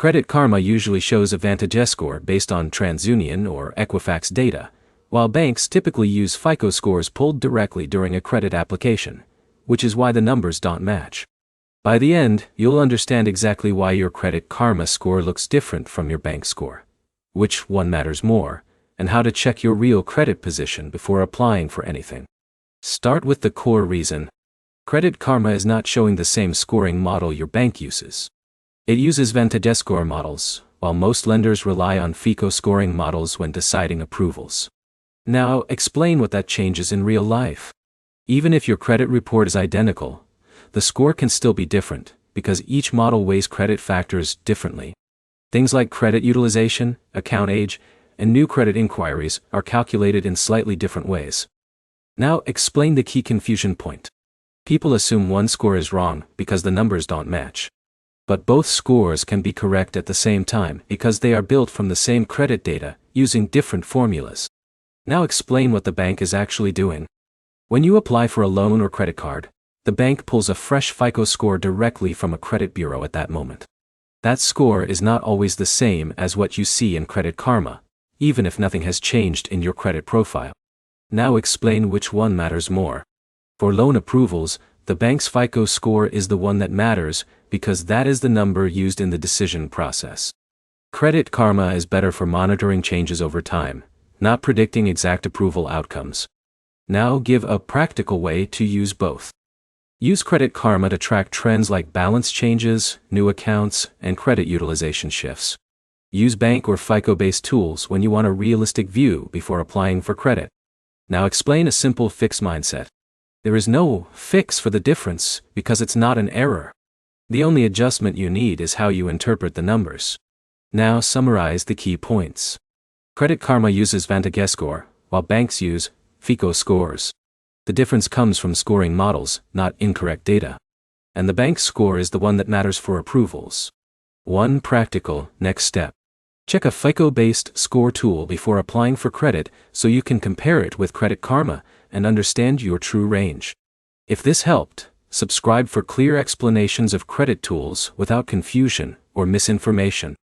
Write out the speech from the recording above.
Credit Karma usually shows a VantageScore based on TransUnion or Equifax data, while banks typically use FICO scores pulled directly during a credit application, which is why the numbers don't match. By the end, you'll understand exactly why your Credit Karma score looks different from your bank score, which one matters more, and how to check your real credit position before applying for anything. Start with the core reason. Credit Karma is not showing the same scoring model your bank uses. It uses VantageScore models, while most lenders rely on FICO scoring models when deciding approvals. Now, explain what that changes in real life. Even if your credit report is identical, the score can still be different, because each model weighs credit factors differently. Things like credit utilization, account age, and new credit inquiries are calculated in slightly different ways. Now, explain the key confusion point. People assume one score is wrong because the numbers don't match. But both scores can be correct at the same time because they are built from the same credit data using different formulas. Now explain what the bank is actually doing. When you apply for a loan or credit card, the bank pulls a fresh FICO score directly from a credit bureau at that moment. That score is not always the same as what you see in Credit Karma, even if nothing has changed in your credit profile. Now explain which one matters more. For loan approvals, the bank's FICO score is the one that matters because that is the number used in the decision process. Credit Karma is better for monitoring changes over time, not predicting exact approval outcomes. Now give a practical way to use both. Use Credit Karma to track trends like balance changes, new accounts, and credit utilization shifts. Use bank or FICO-based tools when you want a realistic view before applying for credit. Now explain a simple fix mindset. There is no fix for the difference because it's not an error. The only adjustment you need is how you interpret the numbers. Now summarize the key points. Credit Karma uses VantageScore, while banks use FICO scores. The difference comes from scoring models, not incorrect data. And the bank score is the one that matters for approvals. One practical next step. Check a FICO-based score tool before applying for credit so you can compare it with Credit Karma and understand your true range. If this helped, subscribe for clear explanations of credit tools without confusion or misinformation.